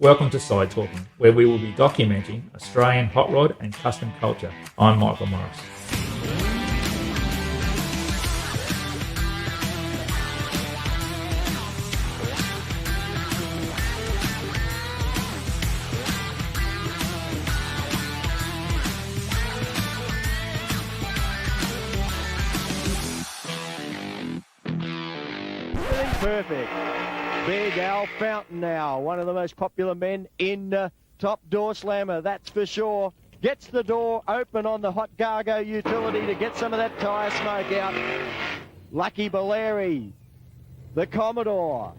Welcome to Side Talking, where we will be documenting Australian hot rod and custom culture. I'm Michael Morris. Perfect. Big Al Fountain now, one of the most popular men in Top Door Slammer, that's for sure. Gets the door open on the hot Gargo utility to get some of that tyre smoke out. Lucky Baleri, the Commodore.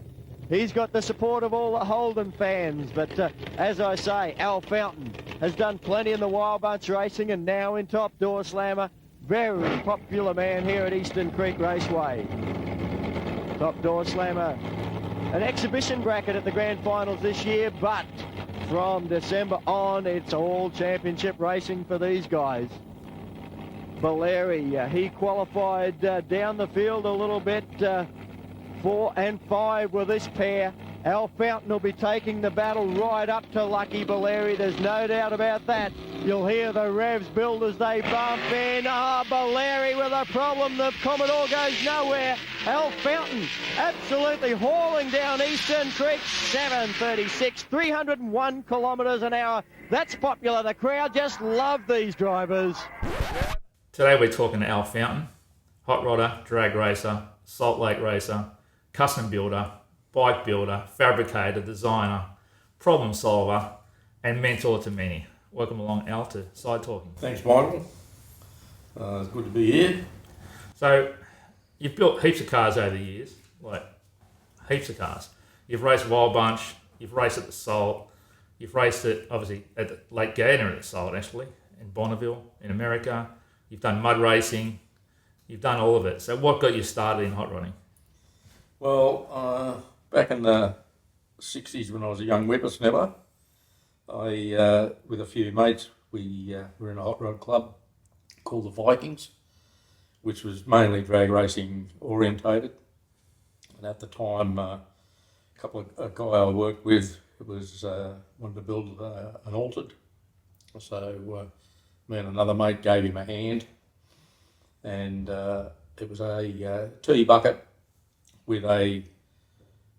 He's got the support of all the Holden fans, but as I say, Al Fountain has done plenty in the Wild Bunch Racing and now in Top Door Slammer. Very popular man here at Eastern Creek Raceway. Top Door Slammer, an exhibition bracket at the grand finals this year, but from December on, it's all championship racing for these guys. Valeri, he qualified down the field a little bit, 4 and 5 with this pair. Al Fountain will be taking the battle right up to Lucky Valeri, there's no doubt about that. You'll hear the revs build as they bump in. Valeri with a problem, the Commodore goes nowhere. Al Fountain absolutely hauling down Eastern Creek, 7:36, 301 kilometres an hour. That's popular, the crowd just love these drivers. Today we're talking to Al Fountain, hot rodder, drag racer, Salt Lake racer, custom builder, bike builder, fabricator, designer, problem solver, and mentor to many. Welcome along, Al, to Side Talking. Thanks, Michael. It's good to be here. So, you've built heaps of cars over the years, like heaps of cars. You've raced Wild Bunch, you've raced at the Salt, you've raced it, obviously, at the Lake Gairdner at the Salt, actually, in Bonneville, in America. You've done mud racing, you've done all of it. So, what got you started in hot rodding? Well, back in the 60s when I was a young whippersnapper, with a few mates, we were in a hot rod club called the Vikings, which was mainly drag racing orientated. And at the time, a guy I worked with wanted to build an altered. So me and another mate gave him a hand, and it was a T bucket with a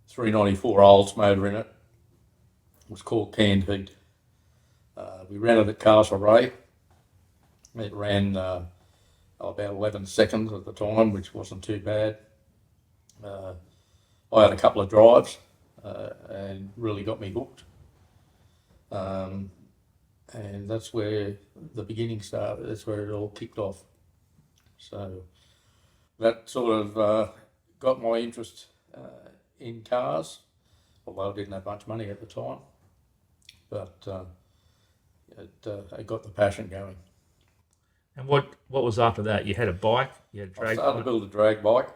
394 Olds motor in it. It was called Canned Heat. We ran it at Castlereagh. It ran about 11 seconds at the time, which wasn't too bad. I had a couple of drives and really got me hooked. And that's where the beginning started. That's where it all kicked off. So that sort of got my interest in cars, although I didn't have much money at the time. But it got the passion going. And what was after that? You had a bike, you had a drag bike? I started to build a drag bike.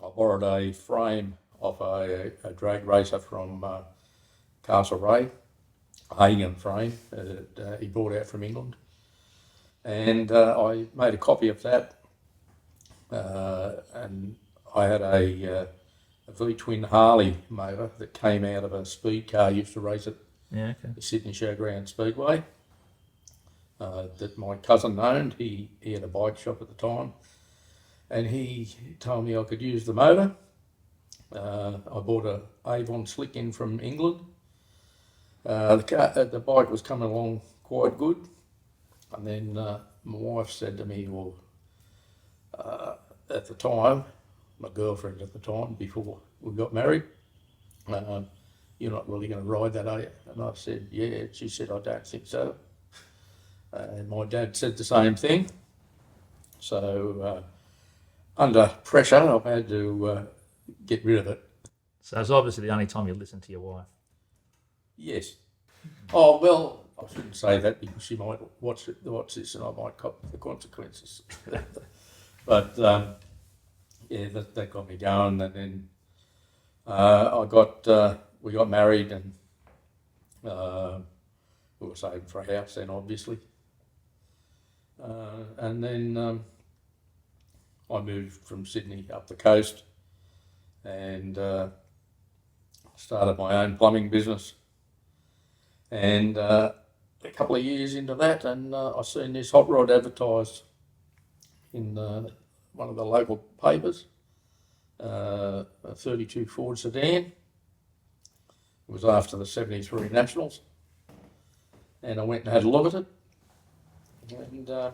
I borrowed a frame off a drag racer from Castlereagh, a Hagen frame that he brought out from England. And I made a copy of that. And I had a V-twin Harley motor that came out of a speed car. I used to race at the Sydney Showground Speedway that my cousin owned. He had a bike shop at the time, and he told me I could use the motor. I bought a Avon slick in from England. The bike was coming along quite good, and then my wife said to me, well, at the time, my girlfriend at the time, before we got married, you're not really going to ride that, are you? And I said, yeah. She said, I don't think so. And my dad said the same thing. So under pressure, I've had to get rid of it. So it's obviously the only time you listen to your wife. Yes. Oh, well, I shouldn't say that because she might watch this and I might cop the consequences. But yeah, that got me going, and then we got married, and we were saving for a house then, obviously. And then I moved from Sydney up the coast and started my own plumbing business. And a couple of years into that, and I seen this hot rod advertised in one of the local papers, a 32 Ford sedan. It was after the 73 Nationals. And I went and had a look at it. And I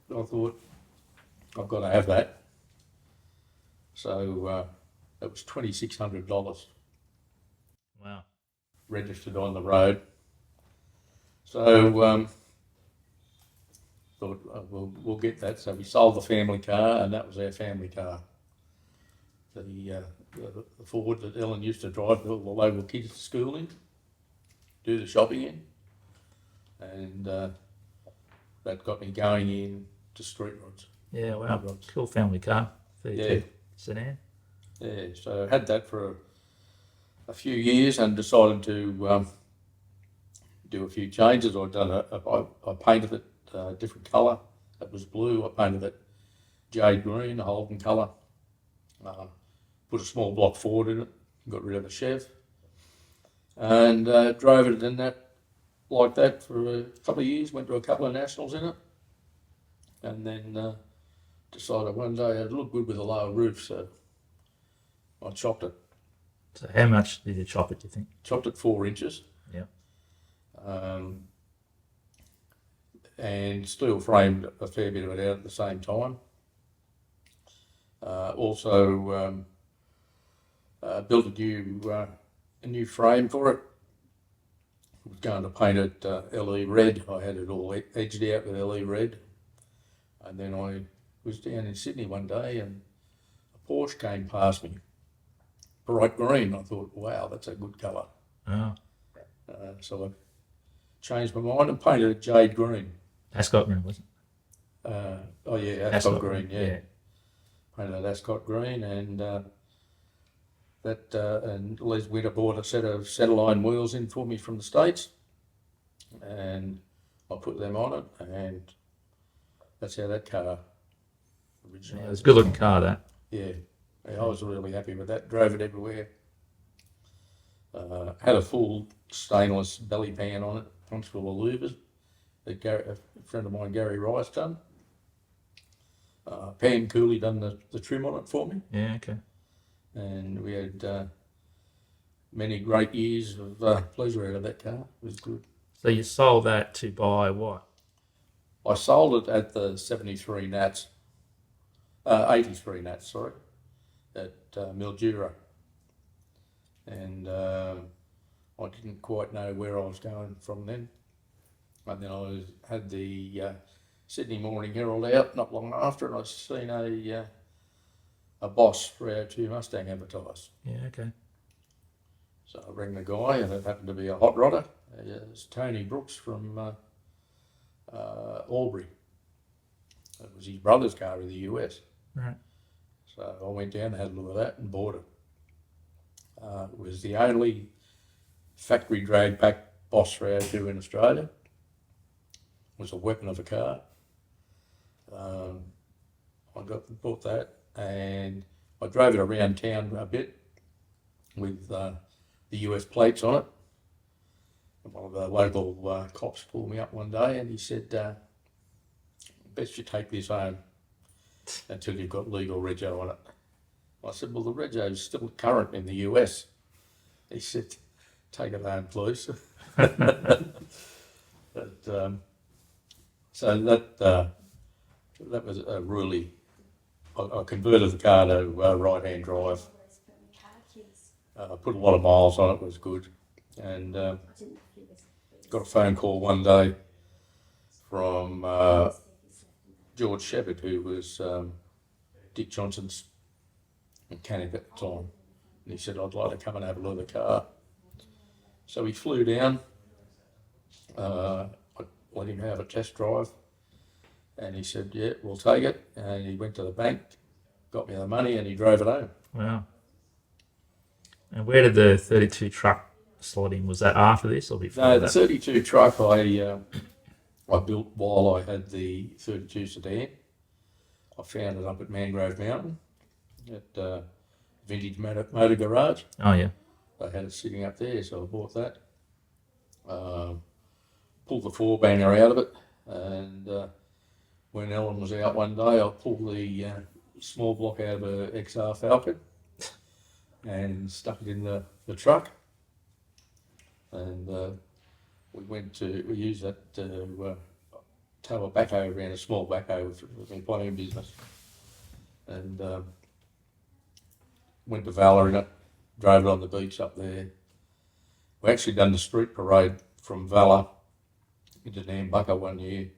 thought, I've got to have that. So it was $2,600 Wow. registered on the road. So thought we'll get that. So we sold the family car, and that was our family car. The Ford that Ellen used to drive all the local kids to school in, do the shopping in, and that got me going into street rods. Yeah, wow. Cool family car. 32 sedan. Yeah, so I had that for a few years and decided to do a few changes. I painted it a different colour. It was blue. I painted it jade green, a Holden colour. Put a small block Ford in it, got rid of the Chev, and drove it in that like that for a couple of years. Went to a couple of nationals in it, and then decided one day it'd look good with a lower roof, so I chopped it. So how much did you chop it, do you think? Chopped it 4 inches. Yeah. And steel framed a fair bit of it out at the same time. Also built a new frame for it. I was going to paint it LE red. I had it all edged out with LE red. And then I was down in Sydney one day and a Porsche came past me, bright green. I thought, wow, that's a good colour. Oh. So I changed my mind and painted it jade green. Ascot green, wasn't it? Ascot green, yeah. Painted it Ascot green, and and Les Witter bought a set of Centerline wheels in for me from the States, and I put them on it, and that's how that car originated. Yeah, it was a good looking car, that. Yeah, I was really happy with that. Drove it everywhere. Had a full stainless belly pan on it, punch full of louvers that a friend of mine, Gary Rice, done. Pam Cooley done the trim on it for me. Yeah, okay. And we had many great years of pleasure out of that car. It was good. So you sold that to buy what? I sold it at the 73 Nats, 83 Nats, sorry, at Mildura. And I didn't quite know where I was going from then. And then I had the Sydney Morning Herald out not long after, and I seen a Boss 302 Mustang advertised. Yeah, okay. So I rang the guy, and it happened to be a hot rodder. It's Tony Brooks from Albury. It was his brother's car in the US. Right. So I went down and had a look at that and bought it. It was the only factory drag pack Boss 302 in Australia. It was a weapon of a car. I bought that, and I drove it around town a bit with the US plates on it. And one of the local cops pulled me up one day, and he said, best you take this home until you've got legal rego on it. I said, well, the rego is still current in the US. He said, take it home, please. So that was a really, I converted the car to right-hand drive. Put a lot of miles on it, was good. And got a phone call one day from George Shepherd, who was Dick Johnson's mechanic at the time. And he said, I'd like to come and have a look at the car. So he flew down. I let him have a test drive. And he said, yeah, we'll take it. And he went to the bank, got me the money, and he drove it home. Wow. And where did the 32 truck slot in? Was that after this or before? No, the 32 truck I built while I had the 32 sedan. I found it up at Mangrove Mountain at Vintage Motor Garage. Oh, yeah. They had it sitting up there, so I bought that. pulled the four banger out of it, and when Ellen was out one day, I pulled the small block out of a XR Falcon and stuck it in the truck, and we used that to tow a backhoe around, a small backhoe with my ploughing business, and went to Valor in it, drove it on the beach up there. We actually done the street parade from Valor into Nambucca one year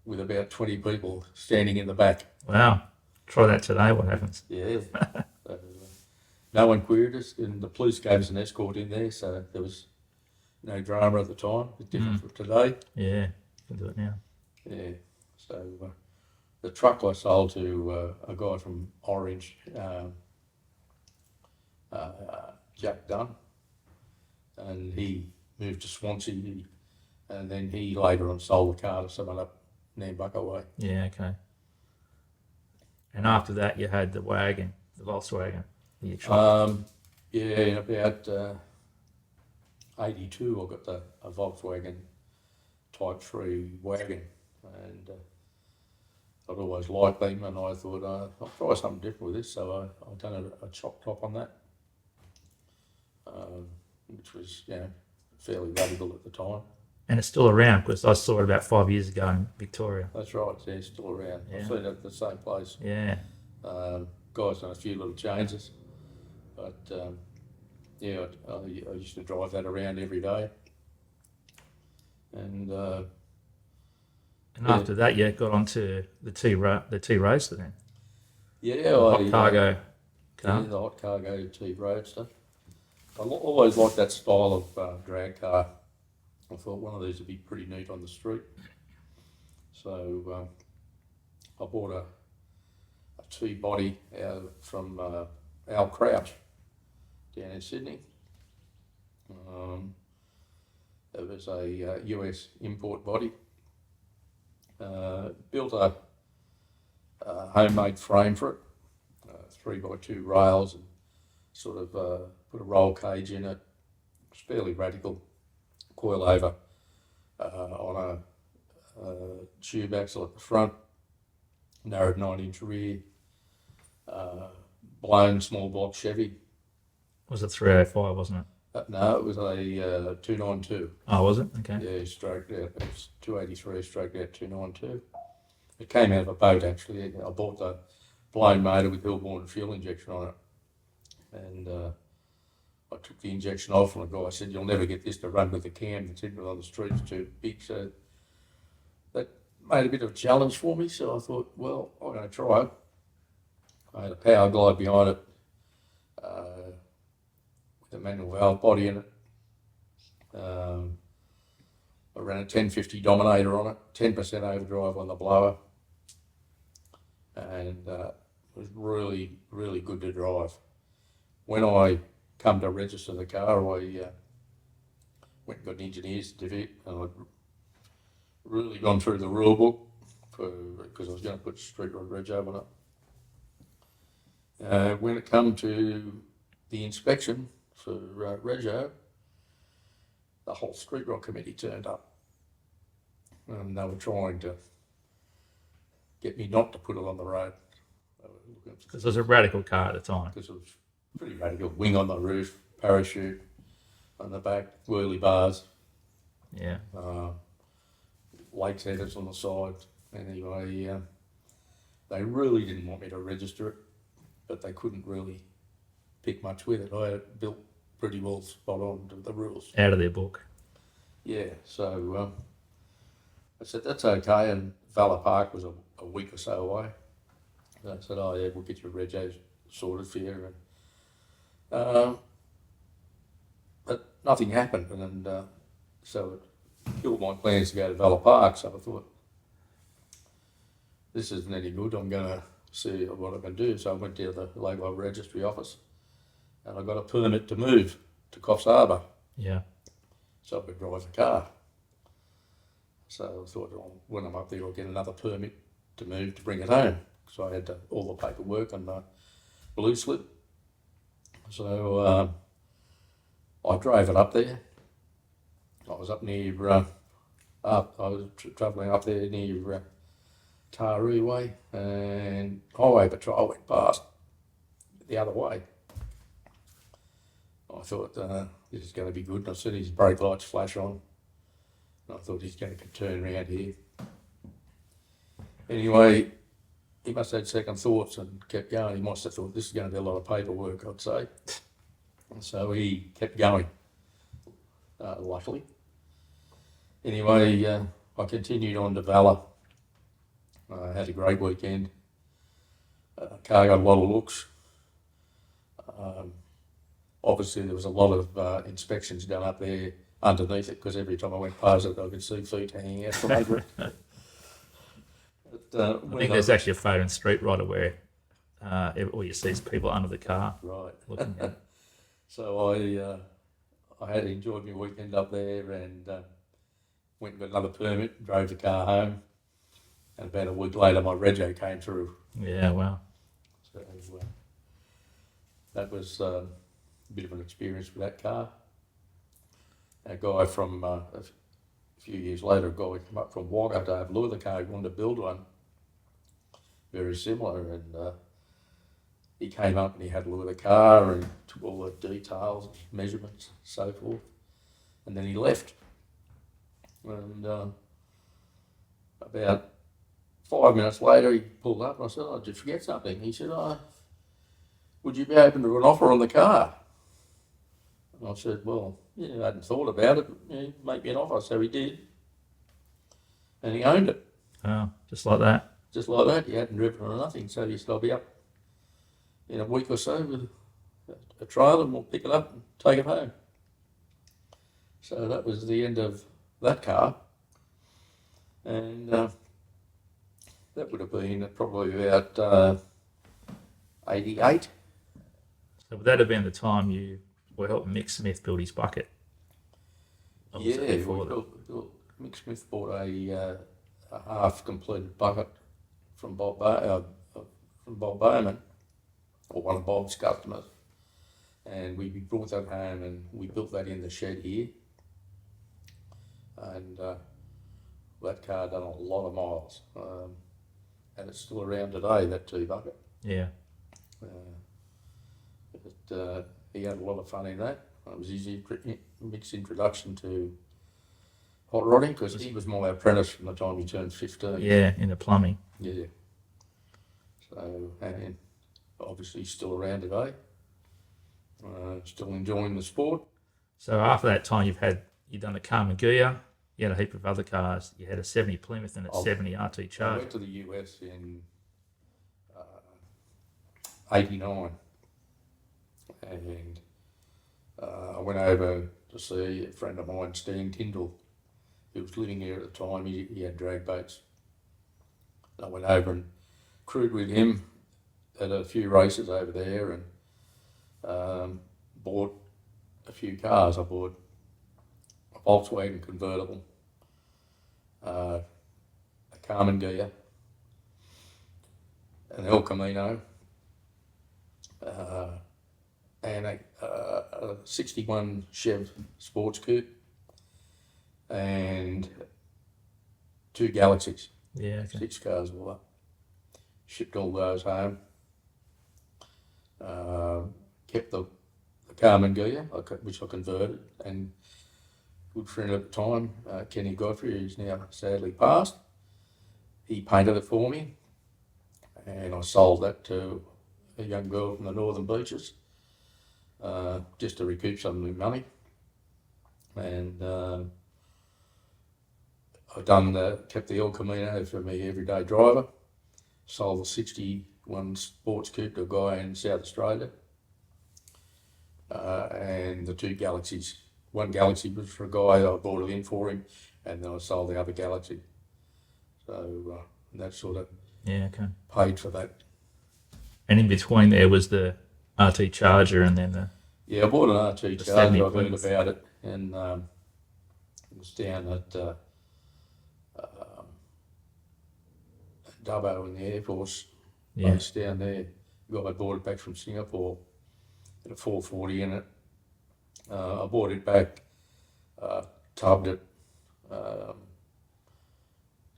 with about 20 people standing in the back. Wow. Try that today, what happens? Yeah. So, no one queried us, and the police gave us an escort in there, so there was no drama at the time. It's different from today. Yeah, you can do it now. Yeah. So the truck I sold to a guy from Orange, Jack Dunn, and he moved to Swansea, and then he later on sold the car to someone up Nambucca way. Yeah, okay. And after that, you had the wagon, the Volkswagen. Yeah, in about 82, I got a Volkswagen Type 3 wagon, and I'd always liked them, and I thought I'll try something different with this, so I done a chop top on that, which was fairly radical at the time. And it's still around, because I saw it about 5 years ago in Victoria. That's right, it's still around. Yeah. I've seen it at the same place. Yeah. Guy's done a few little changes, but I used to drive that around every day. And after that, you got onto the T Roadster then. Yeah, the hot cargo car. Yeah, the hot cargo T Roadster. I always liked that style of drag car. I thought one of these would be pretty neat on the street. So I bought a T-body out from Al Crouch down in Sydney. It was a US import body. Built a homemade frame for it, 3x2 rails, and sort of put a roll cage in it. It's fairly radical. Coil over on a tube axle at the front, narrowed 9-inch rear, blown small block Chevy. Was it 305, wasn't it? No, it was a 292. Oh, was it? Okay. Yeah, stroked out. It was 283, stroked out 292. It came out of a boat, actually. I bought the blown motor with Hillborn fuel injection on it. And I took the injection off, and the guy said, "You'll never get this to run with the cam. It's in on the street, it's too big." So that made a bit of a challenge for me. So I thought, well, I'm going to try it. I had a power glide behind it with a manual valve body in it. I ran a 1050 Dominator on it, 10% overdrive on the blower, and it was really, really good to drive. When I come to register the car, I went and got an engineer's certificate, and I'd really gone through the rule book because I was going to put street rod rego on it. When it come to the inspection for rego, the whole street rod committee turned up, and they were trying to get me not to put it on the road. Because it was a radical car at the time. Because it was pretty radical. Wing on the roof, parachute on the back, whirly bars. Yeah. Lakes headers on the side. Anyway, they really didn't want me to register it, but they couldn't really pick much with it. I had it built pretty well spot on to the rules. Out of their book. Yeah, so I said, that's okay, and Valor Park was a week or so away. And I said, oh yeah, we'll get your regos sorted for you. And, but nothing happened, and so it killed my plans to go to Valor Park. So I thought, this isn't any good. I'm going to see what I can do. So I went to the Local Registry office, and I got a permit to move to Coffs Harbour. Yeah. So I could drive the car. So I thought, well, when I'm up there, I'll get another permit to move to bring it home. So I had all the paperwork and my blue slip. So I drove it up there, I was up near, I was travelling up there near Taree Way, and Highway Patrol went past the other way. I thought, this is going to be good. And I said his brake lights flash on. And I thought he's going to turn around here. Anyway, he must have had second thoughts and kept going. He must have thought this is going to be a lot of paperwork, I'd say. And so he kept going, luckily. Anyway, I continued on to Valor. I had a great weekend. Car got a lot of looks. Obviously, there was a lot of inspections done up there underneath it, because every time I went past it, I could see feet hanging out from under it. But, I think there's actually a photo in Street Rider where all you see is people under the car. Right. Looking at it. So I had enjoyed my weekend up there, and went and got another permit, drove the car home, and about a week later my rego came through. Yeah, wow. So that was a bit of an experience with that car. A guy from a few years later, a guy came up from Wagga to have a look at the car. He wanted to build one very similar, and he came up and he had a look at the car and took all the details, measurements, so forth, and then he left. And about 5 minutes later, he pulled up and I said, "Oh, did you forget something?" He said, "Would you be open to an offer on the car?" And I said, "Well, yeah, I hadn't thought about it. Yeah, make me an offer." So he did, and he owned it. Oh, just like that. Just like that. He hadn't driven or nothing. So he said, "I'll be up in a week or so with a trailer and we'll pick it up and take it home." So that was the end of that car. And that would have been probably about 88. So would that have been the time you were helping Mick Smith build his bucket? Or was it Yeah, before that? Mick Smith bought a half-completed bucket from Bob Bowman, or one of Bob's customers, and we brought that home and we built that in the shed here, and that car done a lot of miles, and it's still around today, that T-bucket. Yeah. He had a lot of fun in that. It was Mick's introduction to hot rodding, because he was my apprentice from the time he turned 15. Yeah, in the plumbing. Yeah. So, and obviously still around today. Still enjoying the sport. So after that time, you've done the Carmanguia, you had a heap of other cars. You had a 70 Plymouth and a 70 RT I Charger. went to the US in 89, and I went over to see a friend of mine, Stan Tyndall, who was living here at the time. He had drag boats. And I went over and crewed with him at a few races over there, and bought a few cars. I bought a Volkswagen convertible, a Carmanguia, an El Camino, and a 61 Chev Sports Coupe, and 2 Galaxies. Yeah, okay. 6 cars all up. Shipped all those home. Kept the Carmanguia, which I converted, and good friend at the time, Kenny Godfrey, who's now sadly passed, he painted it for me, and I sold that to a young girl from the Northern Beaches, just to recoup some of my money. And kept the El Camino for my everyday driver, sold the 61 Sports Coupe to a guy in South Australia, and the 2 Galaxies. One Galaxy was for a guy, I bought it in for him, and then I sold the other Galaxy. So that sort of paid for that. And in between there was the RT Charger and then the... Yeah, I bought an RT Charger, I heard Plymouth. about it, and it was down at Dubbo in the Air Force base down there. The guy bought it back from Singapore, had a 440 in it. I bought it back tubbed it,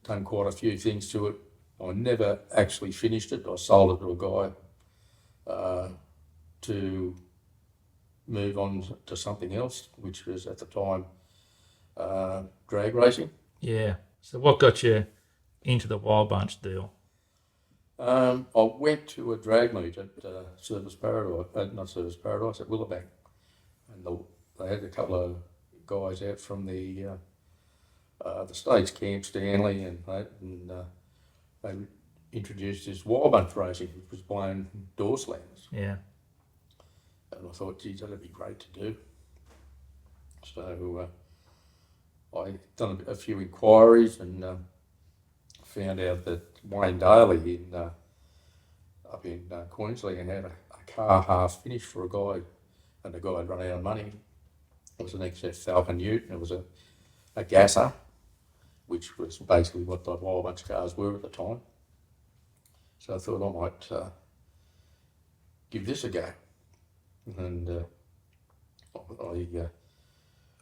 done quite a few things to it. I never actually finished it. I sold it to a guy to move on to something else, which was at the time drag racing. Yeah. So what got you into the Wild Bunch deal? I went to a drag meet at Service Paradise, not Service Paradise, at Willowbank, and they had a couple of guys out from the States, Camp Stanley, and that, and they introduced this Wild Bunch racing, which was blown door slammers. Yeah. And I thought, geez, that'd be great to do. So I done a few inquiries and found out that Wayne Daly up in Queensland had a car half finished for a guy, and the guy had run out of money. It was an XF Falcon Ute, and it was a gasser, which was basically what the Wild Bunch cars were at the time. So I thought I might give this a go. And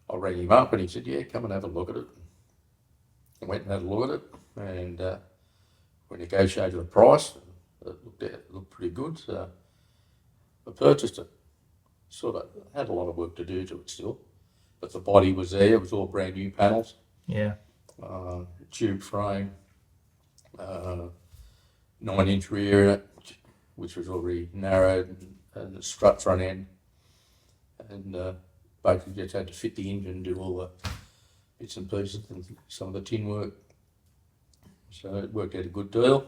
I rang him up and he said, yeah, come and have a look at it. I went and had a look at it, and we negotiated the price. It looked pretty good, so I purchased it. Sort of had a lot of work to do to it still, but the body was there. It was all brand new panels. Yeah. Tube frame, 9-inch rear in it, which was already narrowed, and the strut front end, and basically just had to fit the engine and do all the bits and pieces and some of the tin work. So it worked out a good deal.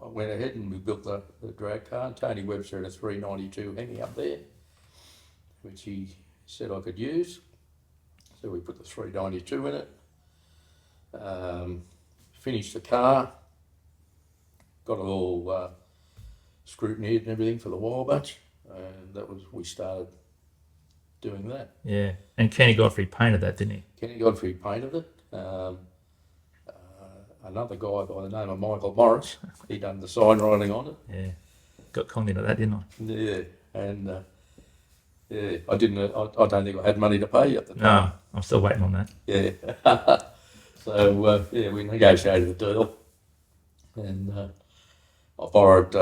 I went ahead and we built the drag car, and Tony Webster had a 392 hanging up there, which he said I could use. So we put the 392 in it, finished the car, got it all scrutineered and everything for the Wild Bunch, and we started doing that. Yeah. And Kenny Godfrey painted that, didn't he? Kenny Godfrey painted it. Another guy by the name of Michael Morris, he done the sign writing on it. Yeah. Got conned into that, didn't I? Yeah, and I don't think I had money to pay at the time. No, I'm still waiting on that. Yeah. So we negotiated the deal, and I borrowed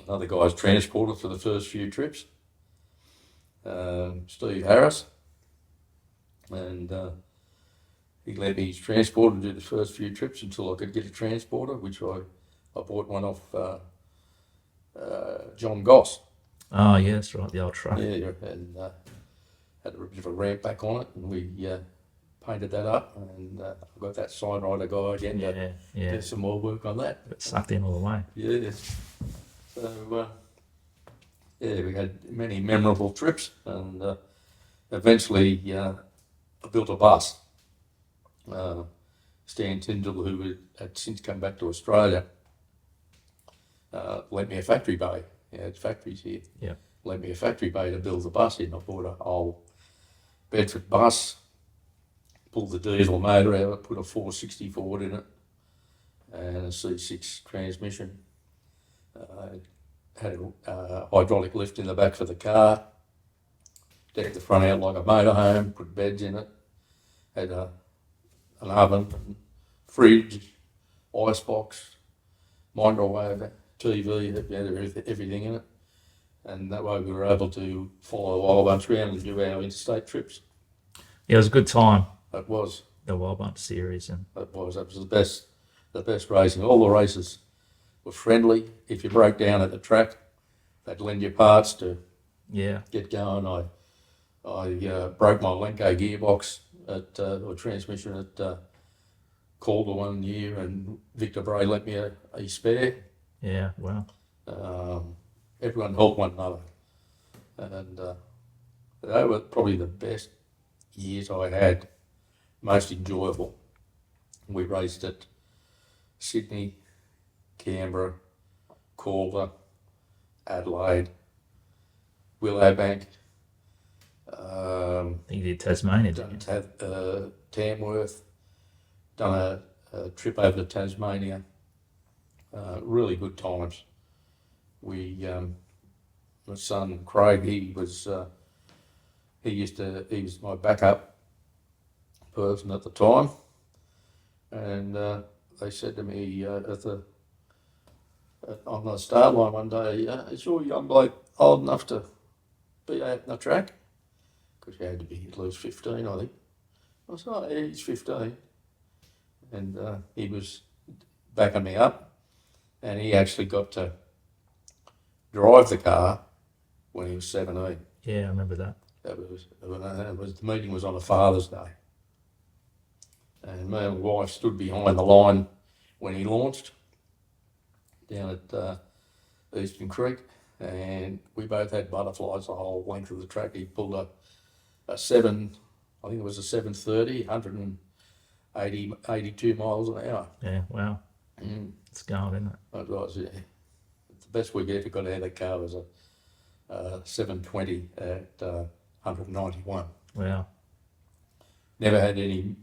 another guy's transporter for the first few trips, Steve Harris, and he lent me his transporter to do the first few trips until I could get a transporter, which I bought one off John Goss. Oh, yeah, that's right, the old truck. Yeah, and had a bit of a ramp back on it, and we painted that up, and I got that sign writer guy again to do some more work on that. Got sucked in all the way. Yeah. So, we had many memorable trips, and eventually I built a bus. Stan Tyndall, who had since come back to Australia, lent me a factory bay. He had factories here. Yeah. Lent me a factory bay to build the bus in. I bought a old Bedford bus, pulled the diesel motor out, put a 460 Ford in it, and a C6 transmission. Had a hydraulic lift in the back for the car, decked the front out like a motorhome, put beds in it, had an oven, fridge, icebox, microwave, TV, had everything in it. And that way we were able to follow the Wild Bunch around and do our interstate trips. Yeah, it was a good time, That was the Wild Bunch series. And the best racing. All the races were friendly. If you broke down at the track, they'd lend you parts to yeah, get going. I broke my Lenko gearbox or transmission at Calder one year, and Victor Bray lent me a spare. yeah, wow. Everyone helped one another, and they were probably the best years I had, most enjoyable. We raced at Sydney, Canberra, Calder, Adelaide, Willowbank. I think you did Tasmania, didn't you? Done Tamworth, done a trip over to Tasmania. Really good times. My son Craig, he was he was my backup person at the time, and they said to me on the start line one day, is your young bloke old enough to be out in the track? Because he had to be at least 15, I think. I said, oh, yeah, he's 15. And he was backing me up, and he actually got to drive the car when he was 17. Yeah, I remember that. The meeting was on a Father's Day. And me and my wife stood behind the line when he launched down at Eastern Creek, and we both had butterflies the whole length of the track. He pulled a 730, 82 miles an hour. Yeah, wow. It's going, isn't it? That was, yeah. The best we ever got out of the car was a 720 at 191. Wow. Never had any,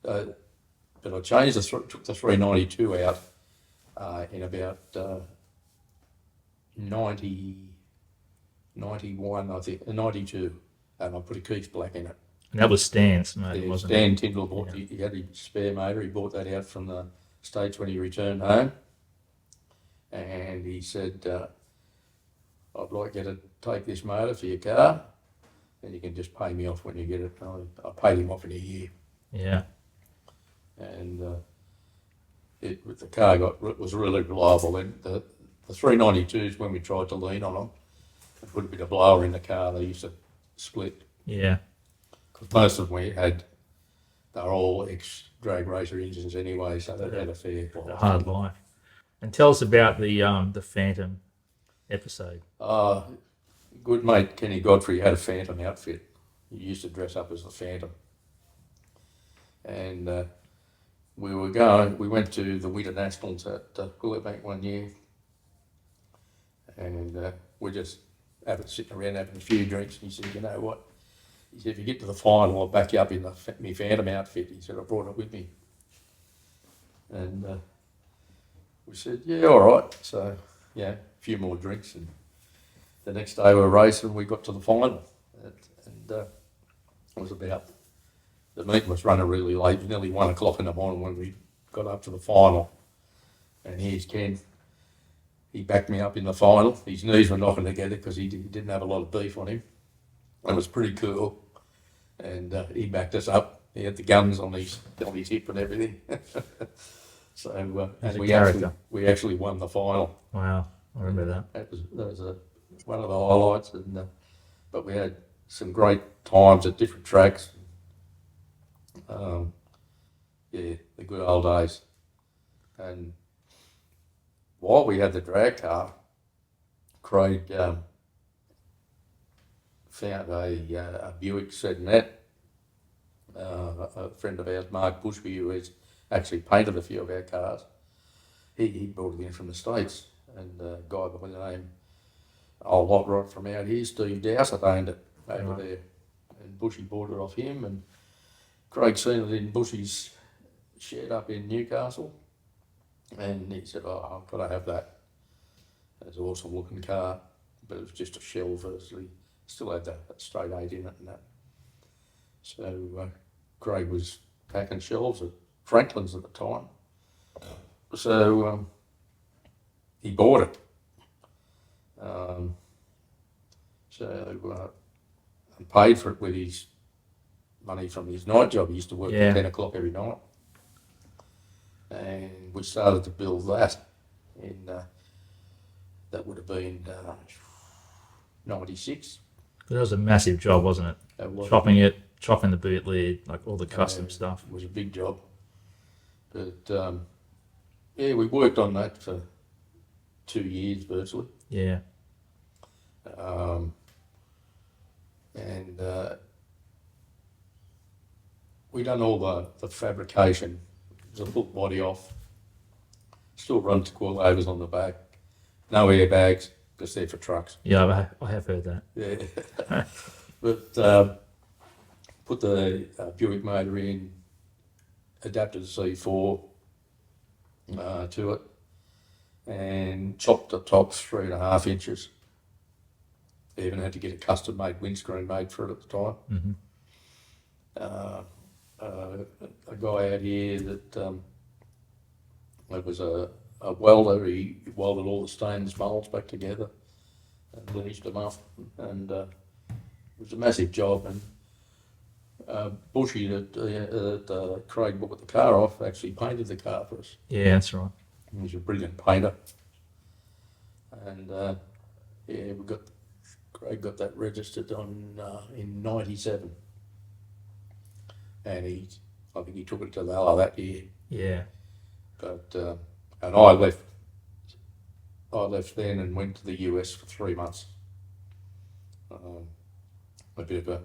but I changed took the 392 out in about 91, I think, 92, and I put a Keith Black in it. And that was Stan's, mate, Yeah, wasn't Stan it? Tyndall bought, he had his spare motor, he bought that out from the States when he returned home, and he said, I'd like you to take this motor for your car, and you can just pay me off when you get it. I paid him off in a year, Yeah. and the car was really reliable. Then the 392s, when we tried to lean on them and put a bit of blower in the car, they used to split. Yeah. Because most of them they're all ex-drag racer engines anyway, so they had a fair A hard life. And tell us about the Phantom episode. Good mate Kenny Godfrey had a Phantom outfit. He used to dress up as the Phantom. And we went to the Winter Nationals at Willowbank one year, and we're just sitting around having a few drinks, and he said, you know what? He said, if you get to the final, I'll back you up in my Phantom outfit. He said, I brought it with me. And we said, yeah, all right. So, yeah, a few more drinks, and the next day we were racing, we got to the final. And it was the meeting was running really late. It was nearly 1 o'clock in the morning when we got up to the final. And here's Ken. He backed me up in the final. His knees were knocking together because he didn't have a lot of beef on him. It was pretty cool. And he backed us up. He had the guns on his hip and everything. So and we actually won the final. Wow, I remember that. That was one of the highlights. And but we had some great times at different tracks. Yeah, the good old days. And while we had the drag car, Craig found a Buick Sednet. A friend of ours, Mark Bushby, who has actually painted a few of our cars. He brought it in from the States, and a guy by the name, old hot rod from out here, Steve Dowsett, owned it over there, and Bushy bought it off him, and Craig seen it in Bushy's shed up in Newcastle, and he said, oh, I've got to have that. It's an awesome looking car, but it was just a shell virtually. Still had that straight 8 in it and that. So Craig was packing shelves at Franklin's at the time. So he bought it. And paid for it with his money from his night job. He used to work at 10 o'clock every night. And we started to build that in, that would have been 96. That was a massive job, wasn't it? Chopping the boot lid, like all the custom stuff. It was a big job. But yeah, we worked on that for 2 years virtually. Yeah. And we done all the fabrication, the full body off, still runs coilovers on the back, no airbags because they're for trucks. Yeah, I have heard that. Yeah. But put the Buick motor in, adapted the C4 to it, and chopped the tops 3.5 inches even had to get a custom-made windscreen made for it at the time. Mm-hmm. A guy out here that it was a welder. He welded all the stainless moulds back together and finished them up, and it was a massive job. And Bushy that Craig bought the car off actually painted the car for us. Yeah, that's right. He was a brilliant painter, and Craig got that registered in '97, and I think he took it to Valor that year. Yeah. But and I left then and went to the US for 3 months. A bit of a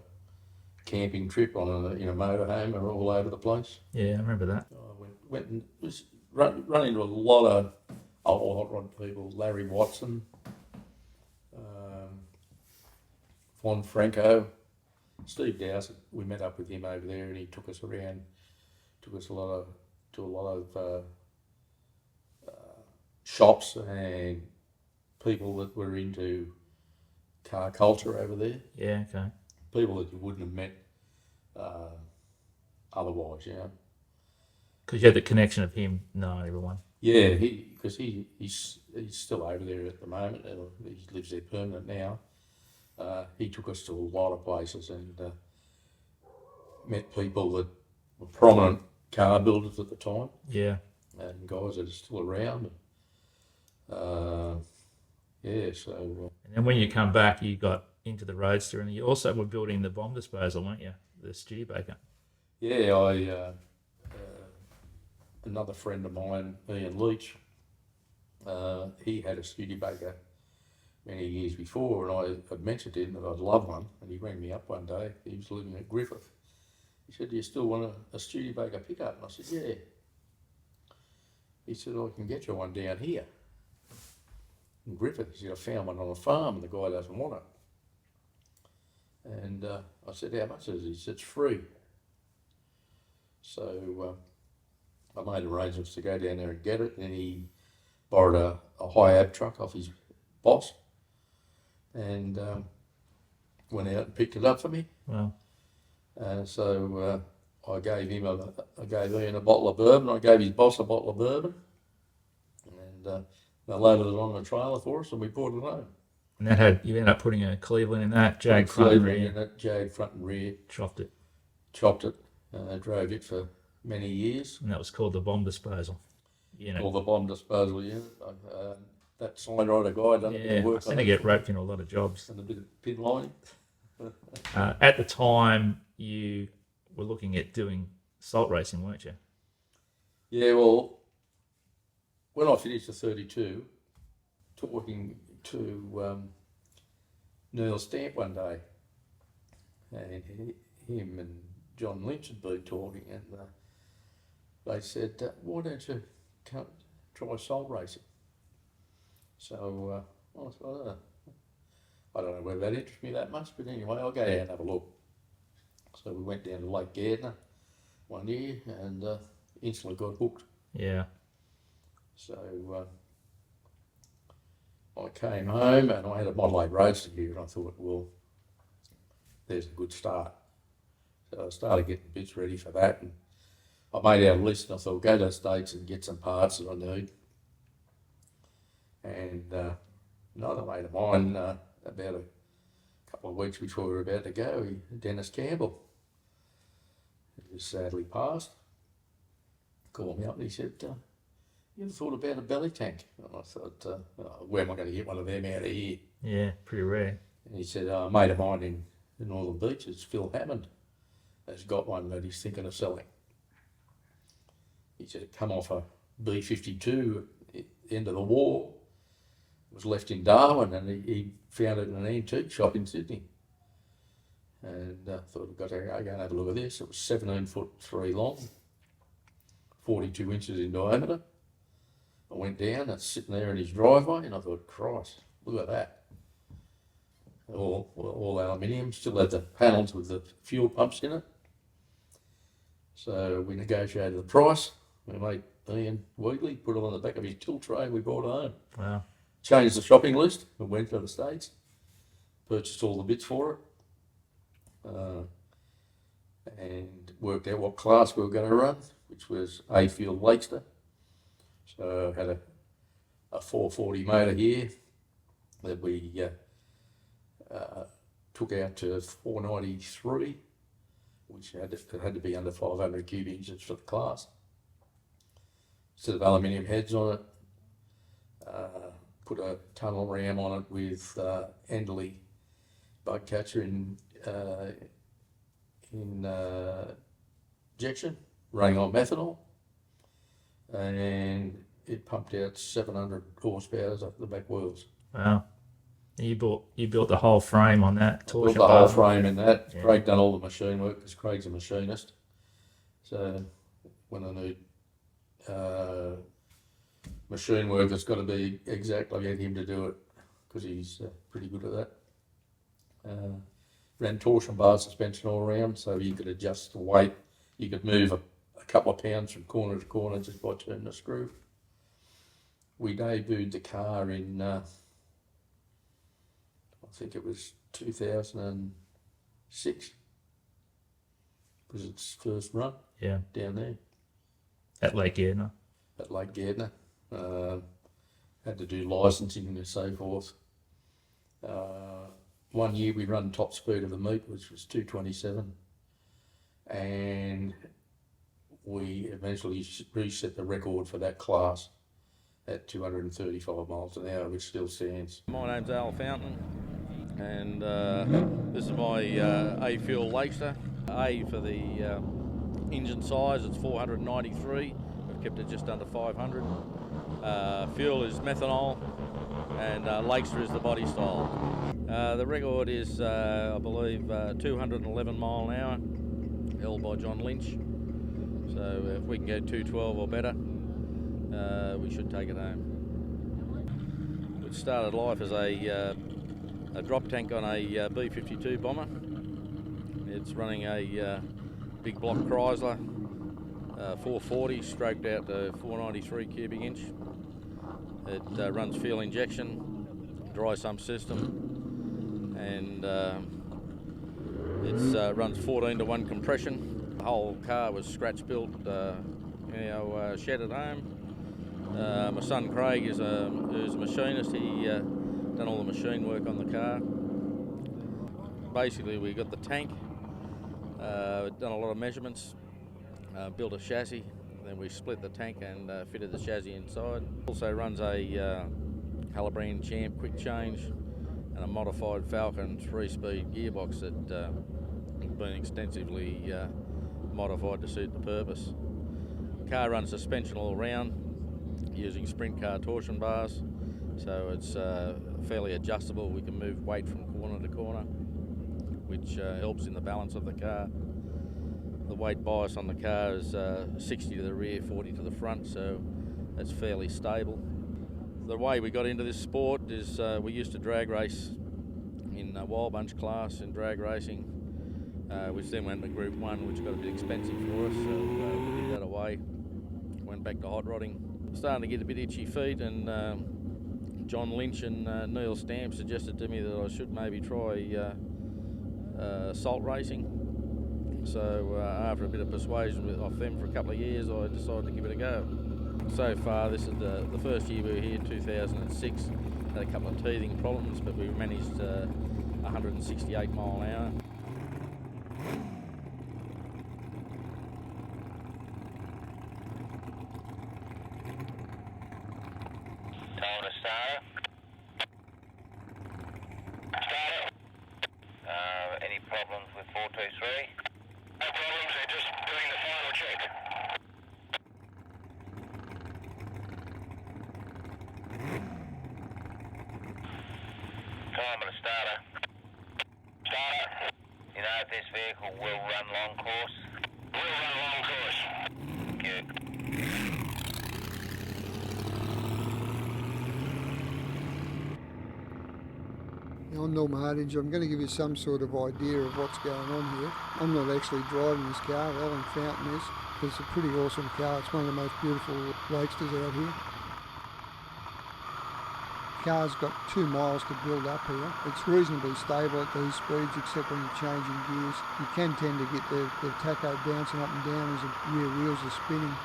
camping trip in a motorhome or all over the place. Yeah, I remember that. I went and run into a lot of old hot rod people. Larry Watson, Von Franco, Steve Dowsett. We met up with him over there, and he took us around, to a lot of shops and people that were into car culture over there. Yeah, okay. People that you wouldn't have met otherwise, you know. Because you had the connection of him knowing everyone. Yeah, because he's still over there at the moment. He lives there permanent now. He took us to a lot of places and met people that were prominent car builders at the time. Yeah. And guys that are still around. So. And then when you come back, you got into the Roadster, and you also were building the bomb disposal, weren't you? The Studebaker. Yeah, another friend of mine, Ian Leach, he had a Studebaker many years before, and I had mentioned to him that I'd love one, and he rang me up one day. He was living at Griffith. He said, "Do you still want a Studebaker pickup?" And I said, "Yeah." He said, "I can get you one down here in Griffith." He said, "I found one on a farm and the guy doesn't want it." And I said, "How much is it?" He said, "It's free." So I made arrangements to go down there and get it, and he borrowed a high-ab truck off his boss and went out and picked it up for me. Wow. So I gave Ian a bottle of bourbon. I gave his boss a bottle of bourbon, and they loaded it on a trailer for us, and we brought it home. And that you ended up putting a Cleveland in that, jag front and rear. In it, jag front and rear. Chopped it. Drove it for many years. And that was called the bomb disposal. Called the bomb disposal unit. That sign writer guy done a bit of work I think they get roped in a lot of jobs. And a bit of pin lining. At the time, you were looking at doing salt racing, weren't you? Yeah, well, when I finished the 32, talking to Neil Stamp one day, and him and John Lynch had been talking, and they said, "Why don't you come try salt racing?" So I thought, I don't know whether that interests me that much, but anyway, I'll go down and have a look. So we went down to Lake Gairdner one year and instantly got hooked. Yeah. So I came home and I had a Model 8 Roadster here, and I thought, well, there's a good start. So I started getting bits ready for that, and I made out a list, and I thought, go to the States and get some parts that I need. And another mate of mine, about a couple of weeks before we were about to go, Dennis Campbell, who sadly passed, called me up and he said, "You ever thought about a belly tank?" And I thought, where am I going to get one of them out of here? Yeah, pretty rare. And he said, a mate of mine in the Northern Beaches, Phil Hammond, has got one that he's thinking of selling. He said it come off a B-52 at the end of the war. It was left in Darwin, and he found it in an antique shop in Sydney. And thought, I've got to go and have a look at this. It was 17'3" long, 42 inches in diameter. I went down, it's sitting there in his driveway, and I thought, Christ, look at that. All aluminium, still had the panels with the fuel pumps in it. So we negotiated the price. My mate Ian Wheatley put it on the back of his tilt tray and we brought it home. Wow. Changed the shopping list and went to the States. purchased all the bits for it, and worked out what class we were going to run, which was A Field Lakester. So I had a 440 motor here that we took out to 493, which had to be under 500 cube inches for the class. Set of aluminium heads on it, put a tunnel ram on it with Enderley bug catcher in injection, running on methanol, and it pumped out 700 horsepower up the back wheels. Wow. You built the whole frame on that torsion Built the whole bar. frame in that. Yeah. Craig done all the machine work because Craig's a machinist. So when I need machine work, it's got to be exactly get him to do it because he's pretty good at that. Ran torsion bar suspension all around, so you could adjust the weight. You could move a couple of pounds from corner to corner just by turning the screw. We debuted the car in, I think it was 2006. Was its first run. Yeah. Down there At Lake Gairdner. at Lake Gairdner. Had to do licensing and so forth. 1 year we run top speed of the meet, which was 227, and we eventually reset the record for that class at 235 miles an hour, which still stands. My name's Al Fountain, and this is my A Fuel Lakester. A for the engine size, it's 493. We've kept it just under 500. Fuel is methanol, and Lakester is the body style. The record is, I believe, 211 mile an hour, held by John Lynch. So if we can go 212 or better, we should take it home. It started life as a drop tank on a B-52 bomber. It's running a big block Chrysler 440 stroked out to 493 cubic inch. It runs fuel injection, dry sump system, and it runs 14:1 compression. The whole car was scratch built, shed at home. My son Craig who's a machinist. He done all the machine work on the car. Basically, we got the tank, done a lot of measurements, built a chassis, then we split the tank and fitted the chassis inside. Also runs a Halibran Champ quick change and a modified Falcon 3-speed gearbox that has been extensively modified to suit the purpose. The car runs suspension all round using sprint car torsion bars, so it's fairly adjustable. We can move weight from corner to corner, which helps in the balance of the car. The weight bias on the car is 60 to the rear, 40 to the front, so that's fairly stable. The way we got into this sport is we used to drag race in wild bunch class in drag racing, which then went to Group 1, which got a bit expensive for us, so we did that away. Went back to hot rodding. Starting to get a bit itchy feet, and John Lynch and Neil Stamp suggested to me that I should maybe try salt racing. So after a bit of persuasion off them for a couple of years, I decided to give it a go. So far, this is the first year we were here, 2006. Had a couple of teething problems, but we managed 168 mile an hour. Time to start it. Start it. Any problems with 423? No problems, they're just doing the final check. Time of the starter. Starter. You know if this vehicle will run long course? Will run long course. Good. I'm Norman Hardinge. I'm going to give you some sort of idea of what's going on here. I'm not actually driving this car, Alan Fountain is. It's a pretty awesome car. It's one of the most beautiful Lakesters out here. car's got 2 miles to build up here. It's reasonably stable at these speeds, except when you're changing gears. You can tend to get the tacho bouncing up and down as the rear wheels are spinning.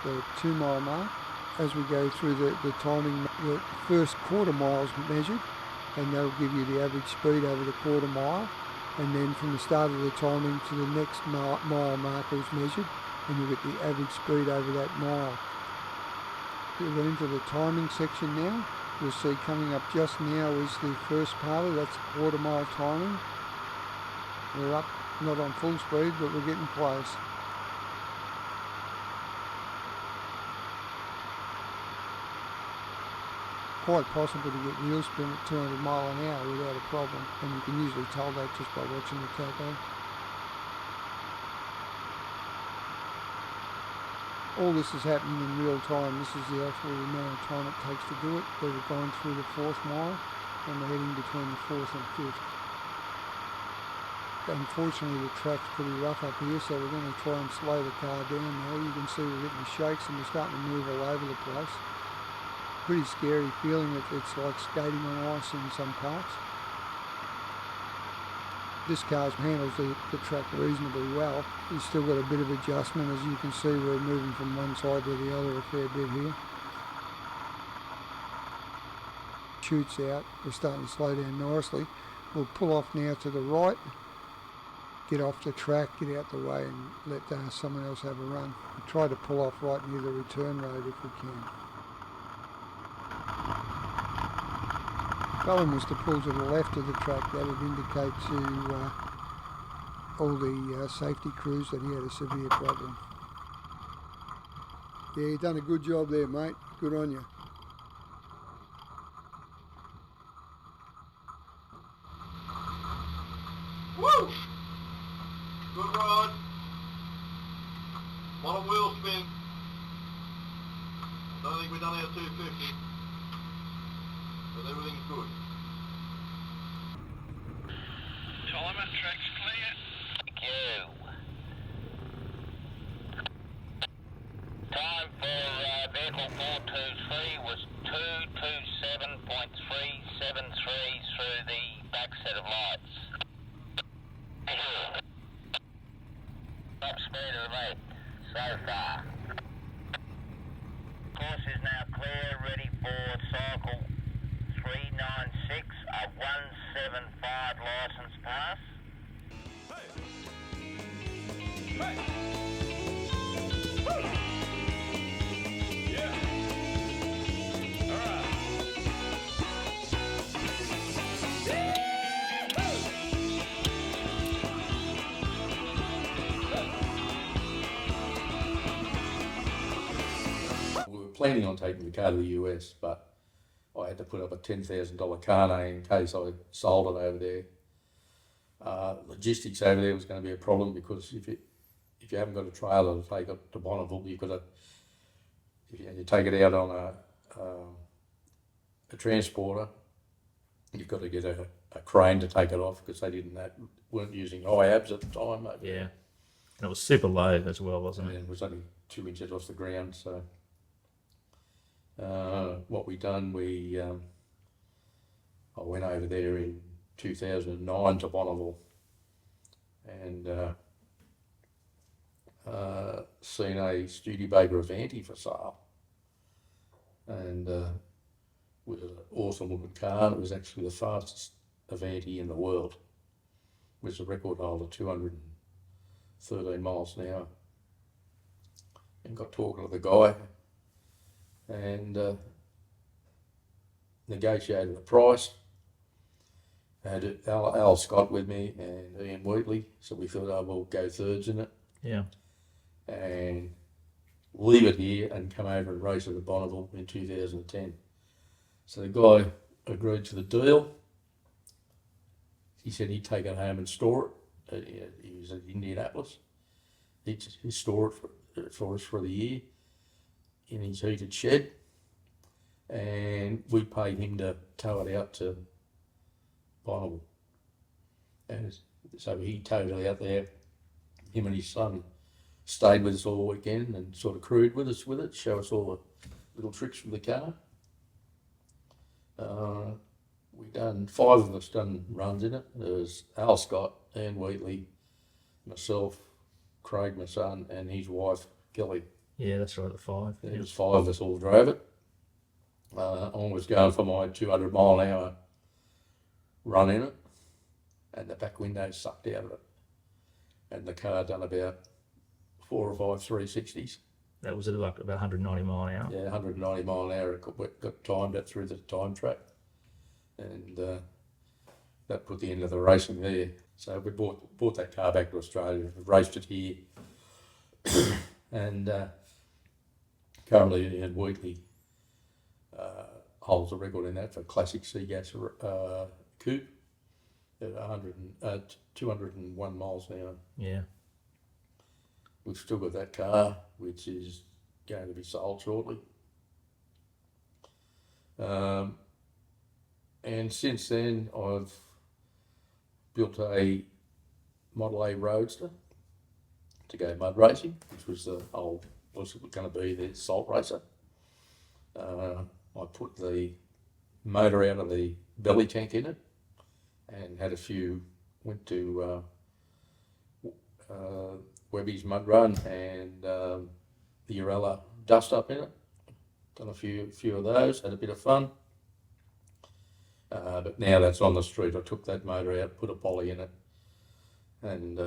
The 2 mile mark, as we go through the timing, the first quarter mile's measured, and that'll give you the average speed over the quarter mile. And then from the start of the timing to the next mile marker is measured, and you get the average speed over that mile. We're into the timing section now. You'll see coming up just now is the first part of that's quarter mile timing. We're up, not on full speed, but we're getting close. Quite possible to get wheel spin at 200 mile an hour without a problem, and you can usually tell that just by watching the tacho. All this is happening in real time. This is the actual amount of time it takes to do it. They've gone through the 4th mile and they're heading between the 4th and 5th. Unfortunately the track's pretty rough up here, so we're going to try and slow the car down now. You can see we're getting the shakes and we're starting to move all over the place. Pretty scary feeling. It's like skating on ice in some parts. This car handles the track reasonably well. It's still got a bit of adjustment. As you can see, we're moving from one side to the other a fair bit here. Shoots out. We're starting to slow down nicely. We'll pull off now to the right, get off the track, get out the way and let someone else have a run. We'll try to pull off right near the return road if we can. If Alan was to pull to the left of the track, that would indicate to all the safety crews that he had a severe problem. Yeah, you've done a good job there, mate. Good on you. Woo! Good ride. Lot of wheel spin. Don't think we've done our 250. But everything's good. Timer, track's clear. Thank you. Time for vehicle 423 was 227.373 through the back set of lights. Top speed of the meet so far. Course is now clear, ready for cycle 396, a 175 licence pass. We were planning on taking the car to the US, but I had to put up a $10,000 car note in case I sold it over there. Logistics over there was going to be a problem because if you haven't got a trailer to take it to Bonneville, you've got to, if you take it out on a transporter, you've got to get a crane to take it off because they weren't using IABs at the time. Over Yeah. And it was super low as well, wasn't and it? it was only 2 inches off the ground. So what we done, I went over there in 2009 to Bonneville and seen a Studebaker Avanti for sale, and it was an awesome looking car. It was actually the fastest Avanti in the world, which was a record holder, 213 miles an hour. And got talking to the guy and negotiated the price. I had Al Scott with me and Ian Wheatley, so we thought, we'll go thirds in it Yeah. and leave it here and come over and race it at Bonneville in 2010. So the guy agreed to the deal. He said he'd take it home and store it. He was in Indianapolis. He'd store it for us for the year in his heated shed, and we paid him to tow it out to Bonneville. And so he towed it out there. Him and his son stayed with us all weekend and sort of crewed with us with it, show us all the little tricks with the car. We done, 5 of us done runs in it. There was Al Scott, Ian Wheatley, myself, Craig, my son, and his wife, Kelly. Yeah, that's right, the 5. There was 5 of us all drove it. I was going for my 200 mile an hour run in it, and the back window sucked out of it. And the car done about 4 or 5 360s. That was at like about 190 mile an hour. Yeah, 190 mile an hour. It got timed it through the time track, and that put the end of the racing there. So we brought that car back to Australia, raced it here, and currently Ian Wheatley holds the record in that for classic C-gas coupe at 201 miles an hour. Yeah. We've still got that car, which is going to be sold shortly. And since then, I've built a Model A Roadster to go mud racing, which was was going to be the salt racer. I put the motor out of the belly tank in it, and had a few. Went to Webby's Mud Run and the Urella Dust Up in it. Done a few of those, had a bit of fun. But now that's on the street. I took that motor out, put a poly in it, and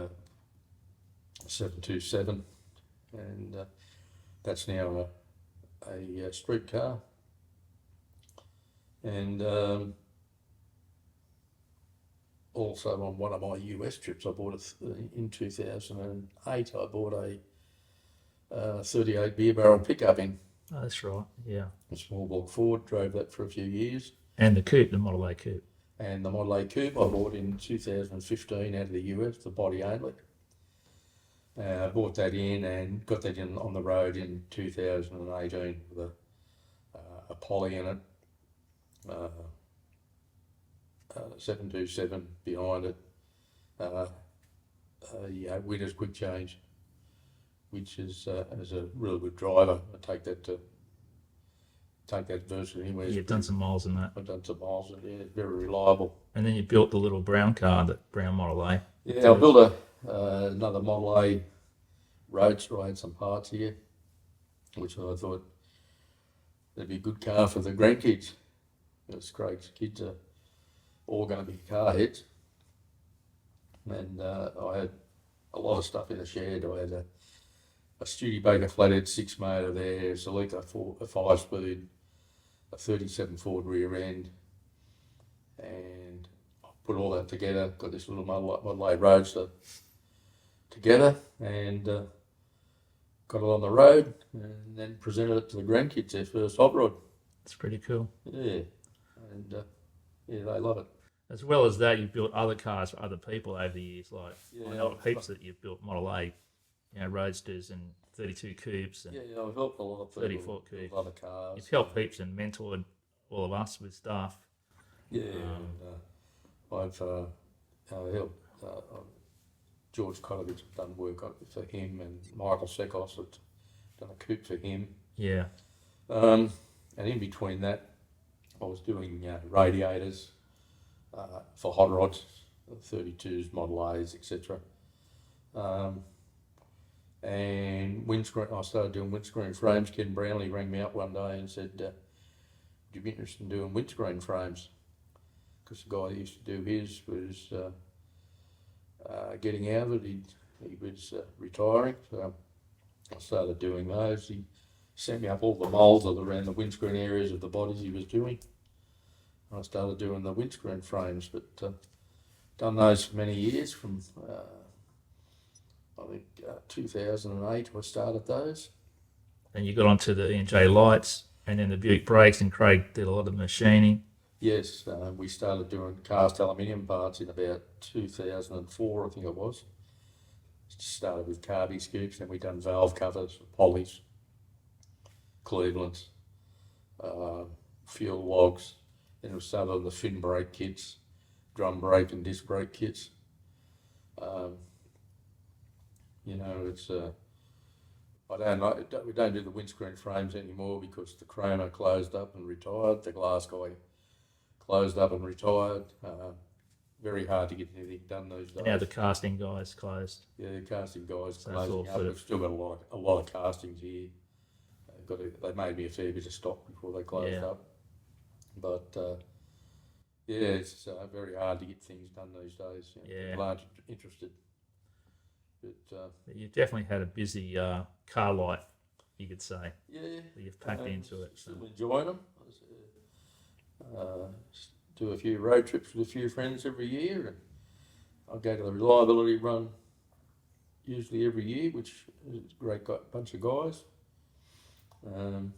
727, and that's now a street car. And also on one of my US trips, I bought in 2008. I bought a 38 beer barrel pickup in. Oh, that's right. Yeah. A small block Ford. Drove that for a few years. And the coupe, the Model A coupe. And the Model A coupe I bought in 2015 out of the US, the body only. Bought that in and got that in on the road in 2018 with a poly in it. 727 behind it, winner's quick change, which is as a really good driver. I take that virtually anywhere. You've done some miles in that. I've done some miles, and yeah, very reliable. And then you built the little brown car, the brown Model A. Yeah, I built another Model A Roadster. I had some parts here, which I thought that'd be a good car for the grandkids. Because Craig's kids are all going to be car heads. And I had a lot of stuff in the shed. I had a Studebaker flathead 6 motor there, a Celica a 5-speed, a 37 Ford rear end, and I put all that together, got this little Model A Roadster together, and got it on the road, and then presented it to the grandkids, their first hot rod. It's pretty cool. Yeah, and yeah, they love it. As well as that, you've built other cars for other people over the years, like I know heaps that you've built Model A, Roadsters and 32 coupes and Yeah, I've helped a lot of people 34 with coupes. other cars. You've helped heaps and mentored all of us with stuff. Yeah, and I've helped George Kotovich, I've done work for him, and Michael Sekos, I've done a coupe for him. Yeah. And in between that, I was doing radiators for hot rods, 32s, Model A's, etc. And windscreen, I started doing windscreen frames. Ken Brownlee rang me up one day and said, would you be interested in doing windscreen frames? Because the guy that used to do his was getting out of it. He was retiring, so I started doing those. He sent me up all the moulds around the windscreen areas of the bodies he was doing. I started doing the windscreen frames, but done those for many years. From I think 2008 I started those. And you got onto the E&J lights and then the Buick brakes, and Craig did a lot of machining. Yes, we started doing cast aluminium parts in about 2004, I think it was. Started with carby scoops, then we done valve covers, polys, Clevelands, fuel logs. Then we started on the fin brake kits, drum brake and disc brake kits. It's we don't do the windscreen frames anymore because the chromer closed up and retired. The glass guy closed up and retired. Very hard to get anything done those days. Now the casting guys closed. Yeah, the casting guys So it's all closing up. sort We've of- still got a lot of castings here. They made me a fair bit of stock before they closed Yeah. up. But yeah, it's very hard to get things done these days. You know, Yeah. People aren't interested. But You've definitely had a busy car life, you could say. yeah, That you've packed into it. So. Still enjoying them. Do a few road trips with a few friends every year, and I go to the reliability run usually every year, which is a great bunch of guys. And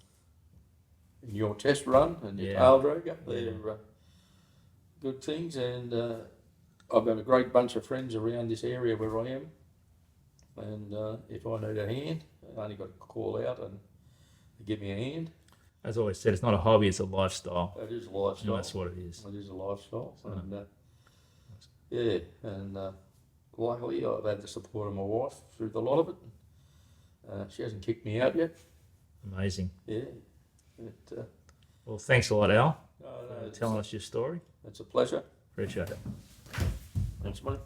your test run and your tail dragger, they're good things. And I've got a great bunch of friends around this area where I am. And if I need a hand, I only got to call out and they give me a hand. As I always said, it's not a hobby, it's a lifestyle. It is a lifestyle. And that's what it is. It is a lifestyle. And luckily I've had the support of my wife through the lot of it. She hasn't kicked me out yet. Amazing. Yeah. Well, thanks a lot, Al, No, for telling us your story. It's a pleasure. Appreciate it. Thanks, mate.